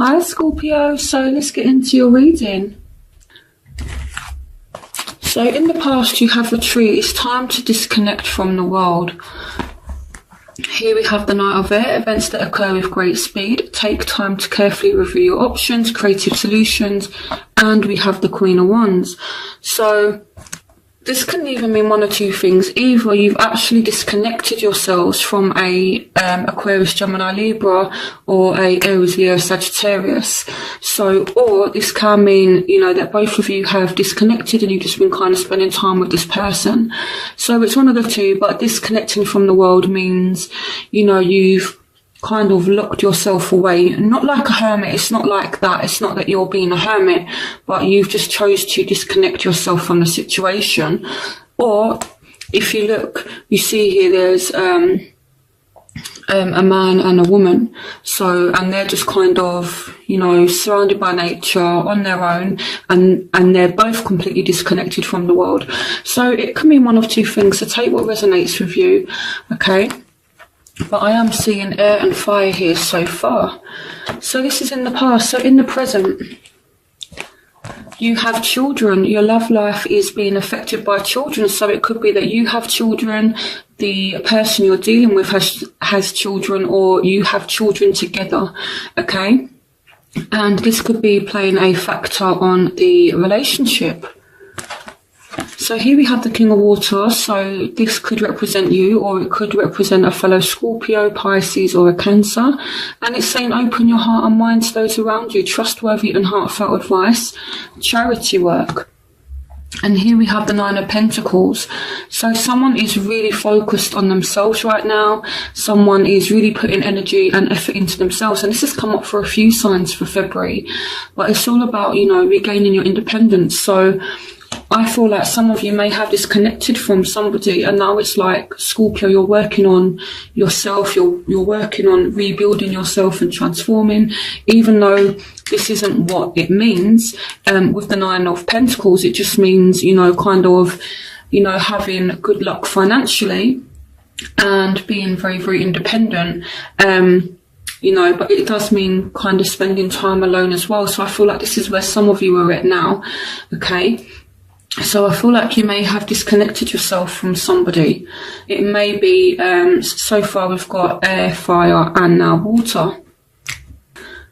Hi Scorpio, so let's get into your reading. So in the past you have retreat, it's time to disconnect from the world. Here we have the Knight of Air, events that occur with great speed. Take time to carefully review your options, creative solutions, and we have the Queen of Wands. So this can even mean one or two things. Either you've actually disconnected yourselves from a Aquarius, Gemini, Libra, or a Aries, Leo, Sagittarius. So, or this can mean, that both of you have disconnected and you've just been kind of spending time with this person. So it's one of the two, but disconnecting from the world means, you've kind of locked yourself away, not like a hermit. It's not like that. It's not that you're being a hermit, but you've just chose to disconnect yourself from the situation. Or if you look, you see here there's a man and a woman. So, and they're just kind of, surrounded by nature on their own, and they're both completely disconnected from the world. So it can mean one of two things. So take what resonates with you, okay? But I am seeing air and fire here so far. So this is in the past. So in the present, you have children. Your love life is being affected by children. So it could be that you have children, the person you're dealing with has children, or you have children together, okay? And this could be playing a factor on the relationship. So here we have the King of Water, so this could represent you, or it could represent a fellow Scorpio, Pisces, or a Cancer. And it's saying open your heart and mind to those around you, trustworthy and heartfelt advice, charity work. And here we have the Nine of Pentacles. So someone is really focused on themselves right now. Someone is really putting energy and effort into themselves. And this has come up for a few signs for February. But it's all about, regaining your independence. So I feel like some of you may have disconnected from somebody, and now it's like, Scorpio, you're working on yourself, you're working on rebuilding yourself and transforming, even though this isn't what it means. With the Nine of Pentacles, it just means, having good luck financially and being very, very independent. But it does mean kind of spending time alone as well. So I feel like this is where some of you are at now, okay? So I feel like you may have disconnected yourself from somebody. It may be, so far we've got air, fire, and now water.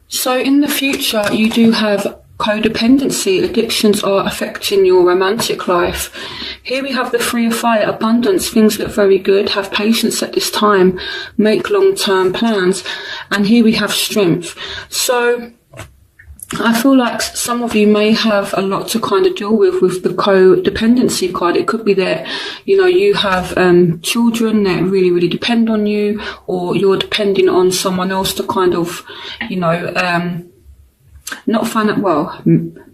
So in the future, you do have codependency. Addictions are affecting your romantic life. Here we have the Three of Fire, abundance. Things look very good. Have patience at this time. Make long-term plans. And here we have strength. So I feel like some of you may have a lot to kind of deal with the codependency card. It could be that, you have children that really, really depend on you, or you're depending on someone else to kind of,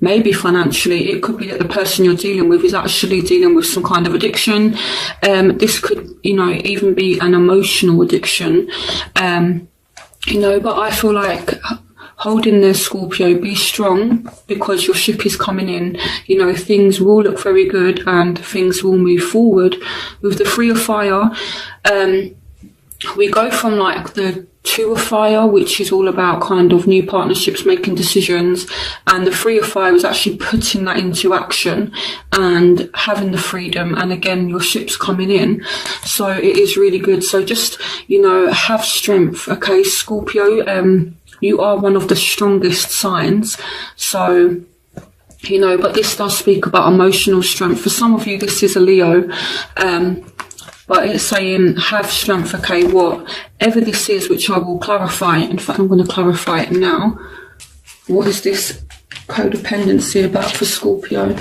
maybe financially. It could be that the person you're dealing with is actually dealing with some kind of addiction. This could, even be an emotional addiction. But I feel like, hold in there, Scorpio, be strong, because your ship is coming in. Things will look very good and things will move forward. With the Three of Fire, we go from like the Two of Fire, which is all about kind of new partnerships, making decisions, and the Three of Fire is actually putting that into action and having the freedom. And again, your ship's coming in, so it is really good. So just, have strength, okay, Scorpio. You are one of the strongest signs. So, but this does speak about emotional strength. For some of you, this is a Leo. But it's saying have strength, okay, whatever this is, which I will clarify. In fact, I'm going to clarify it now. What is this codependency about for Scorpio?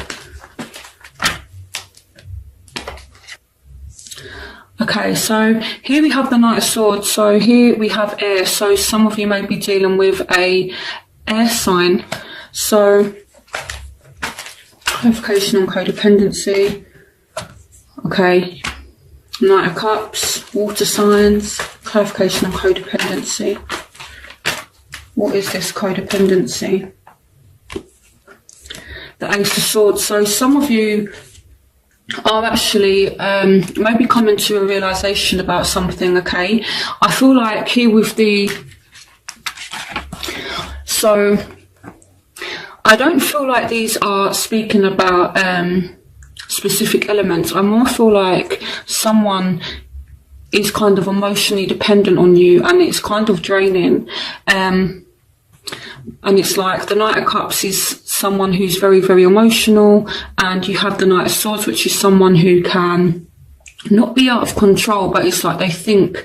Okay, so here we have the Knight of Swords. So here we have air. So some of you may be dealing with a air sign. So clarification on codependency. Okay. Knight of Cups, water signs, clarification on codependency. What is this codependency? The Ace of Swords. So some of you are actually maybe coming to a realization about something, okay? I feel like here with the So I don't feel like these are speaking about specific elements. I more feel like someone is kind of emotionally dependent on you, and it's kind of draining. And it's like the Knight of Cups is someone who's very, very emotional, and you have the Knight of Swords, which is someone who can not be out of control, but it's like they think,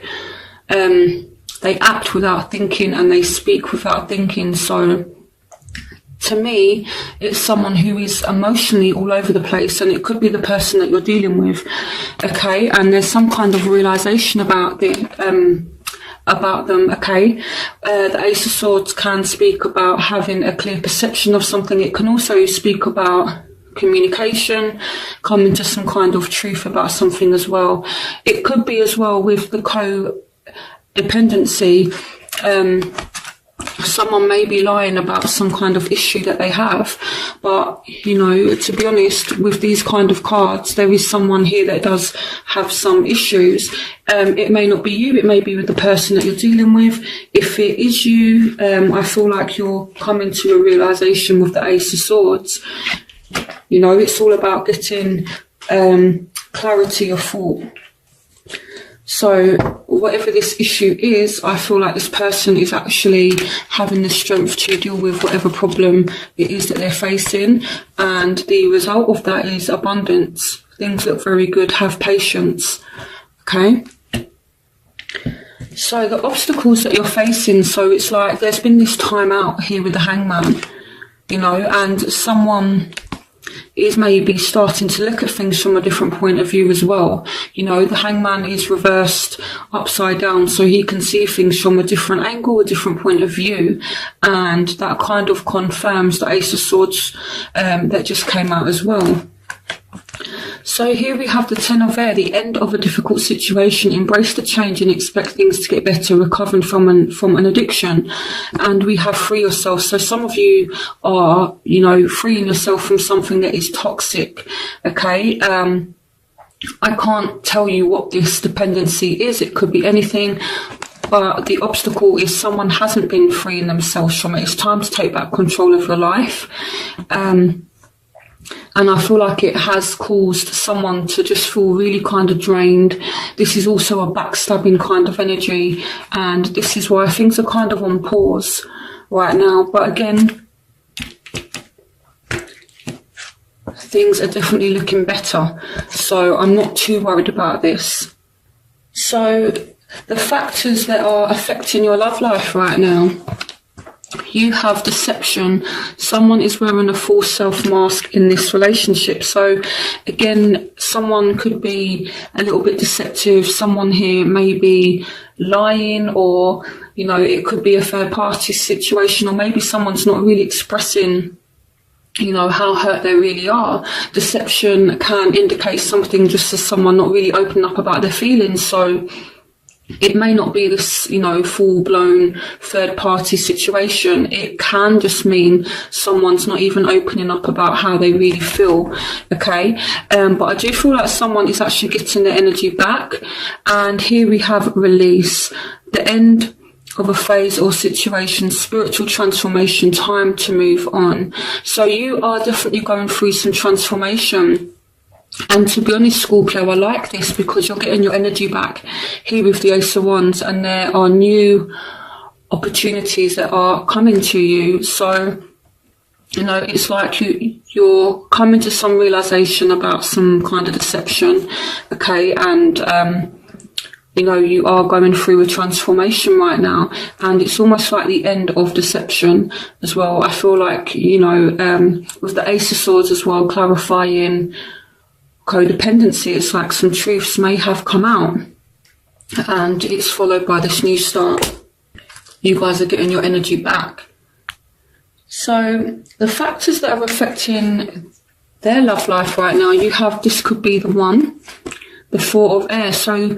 they act without thinking, and they speak without thinking. So to me, it's someone who is emotionally all over the place, and it could be the person that you're dealing with, okay? And there's some kind of realization about them, okay? The Ace of Swords can speak about having a clear perception of something. It can also speak about communication, coming to some kind of truth about something as well. It could be as well with the codependency. Someone may be lying about some kind of issue that they have, but you know, to be honest, with these kind of cards, there is someone here that does have some issues. It may not be you, it may be with the person that you're dealing with. If it is you, I feel like you're coming to a realization with the Ace of Swords. You know, it's all about getting clarity of thought. So whatever this issue is, I feel like this person is actually having the strength to deal with whatever problem it is that they're facing. And the result of that is abundance. Things look very good. Have patience. Okay. So the obstacles that you're facing, so it's like there's been this time out here with the Hangman, you know, and someone is maybe starting to look at things from a different point of view as well. You know, the Hangman is reversed upside down, so he can see things from a different angle, a different point of view, and that kind of confirms the Ace of Swords that just came out as well. So here we have the Ten of Air, the end of a difficult situation. Embrace the change and expect things to get better, recovering from an addiction. And we have free yourself. So some of you are, you know, freeing yourself from something that is toxic. Okay. I can't tell you what this dependency is. It could be anything. But the obstacle is someone hasn't been freeing themselves from it. It's time to take back control of your life. And I feel like it has caused someone to just feel really kind of drained. This is also a backstabbing kind of energy. And this is why things are kind of on pause right now. But again, things are definitely looking better. So I'm not too worried about this. So the factors that are affecting your love life right now. You have deception. Someone is wearing a false self mask in this relationship. So again, someone could be a little bit deceptive. Someone here may be lying, or, you know, it could be a third party situation, or maybe someone's not really expressing, you know, how hurt they really are. Deception can indicate something just as someone not really opening up about their feelings. So it may not be this, you know, full-blown third-party situation. It can just mean someone's not even opening up about how they really feel, okay? But I do feel like someone is actually getting their energy back. And here we have release, the end of a phase or situation, spiritual transformation, time to move on. So you are definitely going through some transformation. And to be honest, Scorpio, I like this because you're getting your energy back here with the Ace of Wands, and there are new opportunities that are coming to you. So, you know, it's like you're coming to some realization about some kind of deception, okay? And, you know, you are going through a transformation right now, and it's almost like the end of deception as well. I feel like, you know, with the Ace of Swords as well, clarifying codependency, it's like some truths may have come out, and it's followed by this new start. You guys are getting your energy back. So the factors that are affecting their love life right now, you have, this could be the one, the Four of Air. So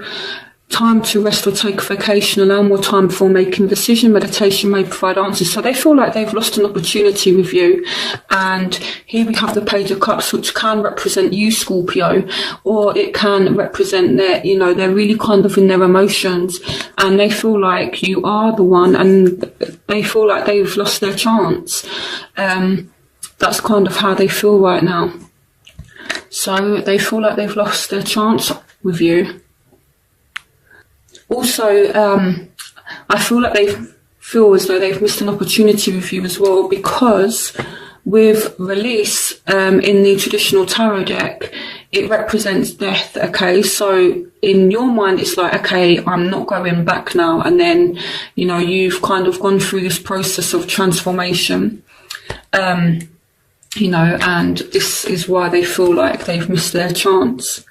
time to rest or take a vacation, allow more time before making a decision, meditation may provide answers. So they feel like they've lost an opportunity with you. And here we have the Page of Cups, which can represent you, Scorpio, or it can represent their, they're really kind of in their emotions, and they feel like you are the one, and they feel like they've lost their chance. That's kind of how they feel right now. So they feel like they've lost their chance with you. Also, I feel like they feel as though they've missed an opportunity with you as well, because with release in the traditional tarot deck, it represents death. Okay, so in your mind, it's like, okay, I'm not going back now. And then, you've kind of gone through this process of transformation, and this is why they feel like they've missed their chance.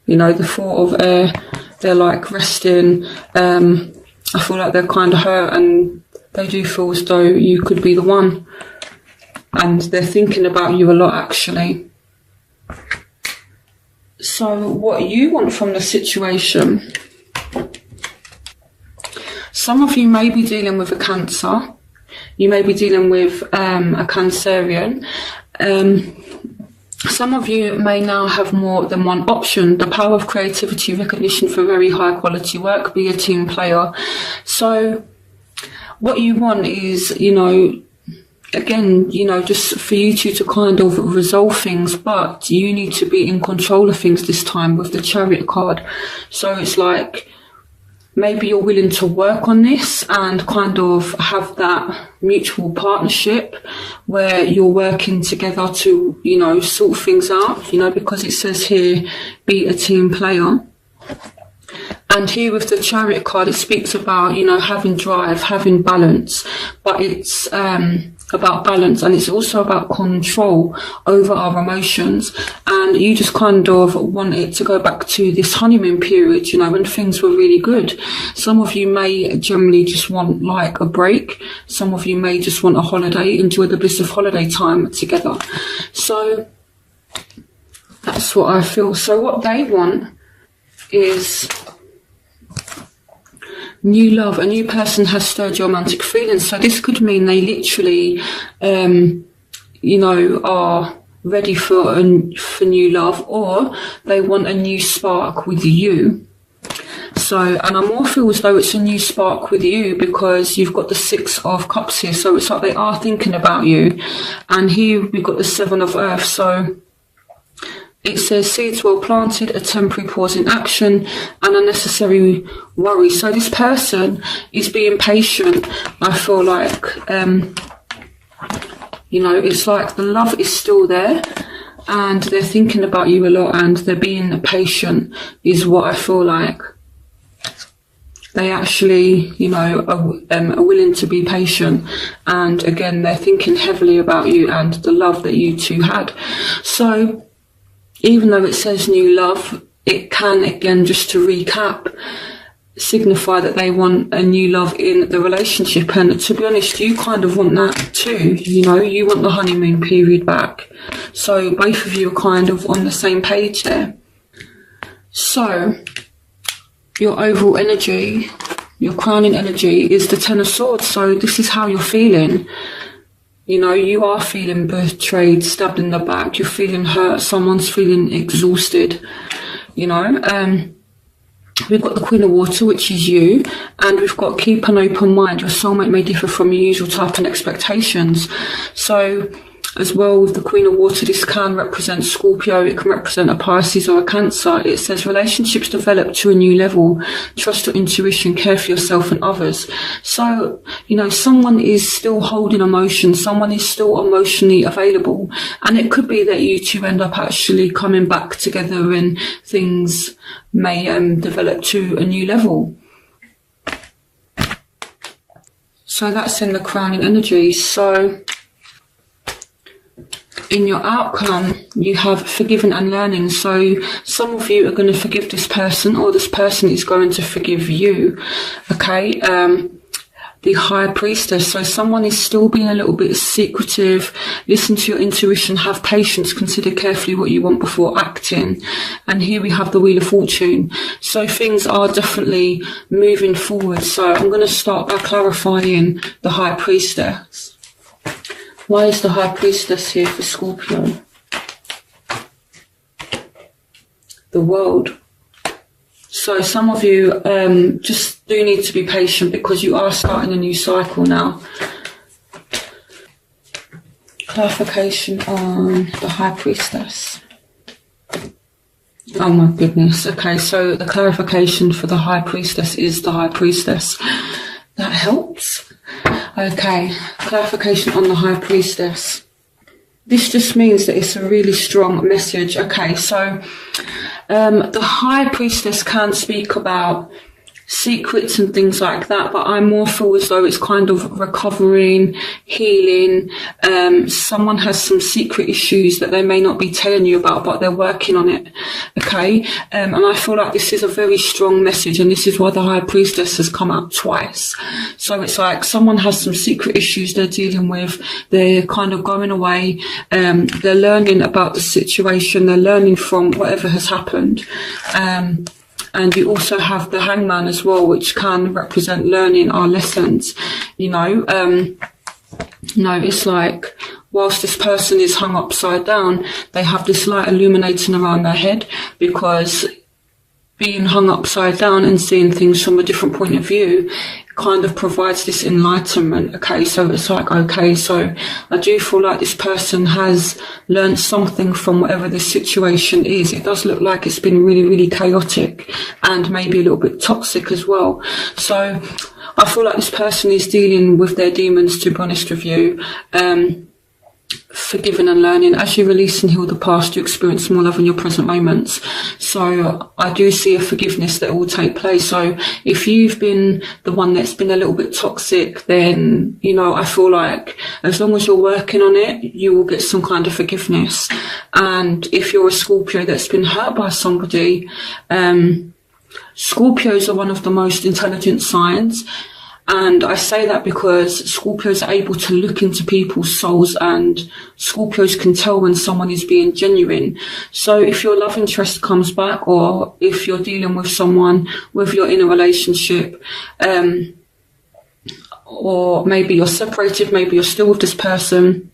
The Four of Air, they're like resting. I feel like they're kind of hurt, and they do feel as though you could be the one. And they're thinking about you a lot, actually. So what you want from the situation. Some of you may be dealing with a Cancer. You may be dealing with a Cancerian. Some of you may now have more than one option. The power of creativity, recognition for very high quality work, be a team player. So what you want is, again, just for you two to kind of resolve things, but you need to be in control of things this time with the Chariot card. So it's like, maybe you're willing to work on this and kind of have that mutual partnership where you're working together to, sort things out, because it says here, be a team player. And here with the Chariot card, it speaks about, having drive, having balance, but it's about balance, and it's also about control over our emotions. And you just kind of want it to go back to this honeymoon period, when things were really good. Some of you may generally just want like a break. Some of you may just want a holiday, enjoy the bliss of holiday time together. So that's what I feel. So what they want is new love. A new person has stirred your romantic feelings. So this could mean they literally, are ready for new love, or they want a new spark with you. So, and I more feel as though it's a new spark with you because you've got the Six of Cups here. So it's like they are thinking about you. And here we've got the Seven of Earth. So it says seeds well planted, a temporary pause in action, and unnecessary worry. So this person is being patient. I feel like, it's like the love is still there, and they're thinking about you a lot, and they're being patient is what I feel like. They actually, are willing to be patient. And again, they're thinking heavily about you and the love that you two had. So even though it says new love, it can, again, just to recap, signify that they want a new love in the relationship. And to be honest, you kind of want that too. You want the honeymoon period back. So both of you are kind of on the same page there. So your overall energy, your crowning energy is the Ten of Swords. So this is how you're feeling. You are feeling betrayed, stabbed in the back. You're feeling hurt. Someone's feeling exhausted. We've got the Queen of Water, which is you. And we've got keep an open mind. Your soulmate may differ from your usual type and expectations. So as well, with the Queen of Water, this can represent Scorpio, it can represent a Pisces or a Cancer. It says relationships develop to a new level. Trust your intuition, care for yourself and others. So, someone is still holding emotion, someone is still emotionally available. And it could be that you two end up actually coming back together and things may develop to a new level. So that's in the crowning energy. So in your outcome, you have forgiven and learning. So some of you are going to forgive this person, or this person is going to forgive you. Okay. the High Priestess. So someone is still being a little bit secretive. Listen to your intuition, have patience, consider carefully what you want before acting. And here we have the Wheel of Fortune. So things are definitely moving forward. So I'm going to start by clarifying the High Priestess. Why is the High Priestess here for Scorpio? The World. So some of you just do need to be patient because you are starting a new cycle now. Clarification on the High Priestess. Oh my goodness. Okay, so the clarification for the High Priestess is the High Priestess. That helps. Okay, clarification on the High Priestess. This just means that it's a really strong message. Okay, so the High Priestess can speak about secrets and things like that, but I more feel as though it's kind of recovering, healing. Someone has some secret issues that they may not be telling you about, but they're working on it. Okay, and I feel like this is a very strong message, and this is why the High Priestess has come out twice. So it's like someone has some secret issues they're dealing with. They're kind of going away. They're learning about the situation. They're learning from whatever has happened. And you also have the Hangman as well, which can represent learning our lessons. You know, it's like whilst this person is hung upside down, they have this light illuminating around their head, because being hung upside down and seeing things from a different point of view kind of provides this enlightenment. Okay, so it's like, okay, so I do feel like this person has learned something from whatever this situation is. It does look like it's been really, really chaotic and maybe a little bit toxic as well. So I feel like this person is dealing with their demons, to be honest with you. Forgiving and learning. As you release and heal the past, you experience more love in your present moments. So I do see a forgiveness that will take place. So if you've been the one that's been a little bit toxic, then, you know, I feel like as long as you're working on it, you will get some kind of forgiveness. And if you're a Scorpio that's been hurt by somebody, Scorpios are one of the most intelligent signs. And I say that because Scorpios are able to look into people's souls, and Scorpios can tell when someone is being genuine. So if your love interest comes back, or if you're dealing with someone, whether you're in a relationship, or maybe you're separated, maybe you're still with this person,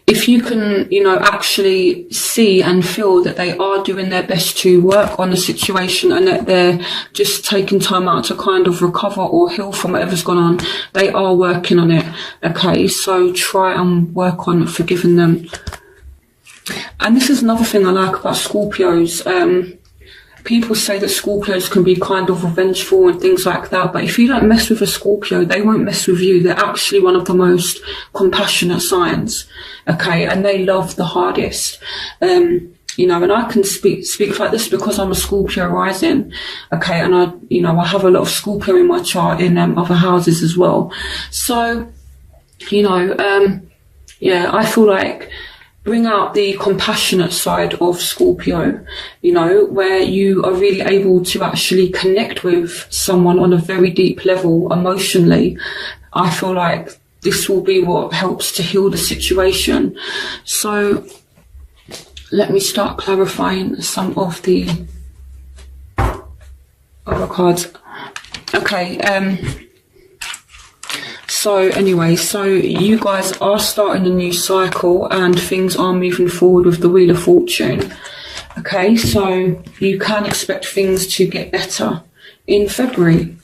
if you can, you know, actually see and feel that they are doing their best to work on the situation, and that they're just taking time out to kind of recover or heal from whatever's gone on, they are working on it. Okay, so try and work on forgiving them. And this is another thing I like about Scorpios. People say that Scorpios can be kind of revengeful and things like that, but if you don't mess with a Scorpio, they won't mess with you. They're actually one of the most compassionate signs, okay, and they love the hardest. You know, and I can speak like this because I'm a Scorpio rising, okay, and I have a lot of Scorpio in my chart in other houses as well. So, you know, yeah, I feel like bring out the compassionate side of Scorpio, you know, where you are really able to actually connect with someone on a very deep level emotionally. I feel like this will be what helps to heal the situation. So let me start clarifying some of the other cards. Okay, so anyway, so you guys are starting a new cycle and things are moving forward with the Wheel of Fortune. Okay, so you can expect things to get better in February.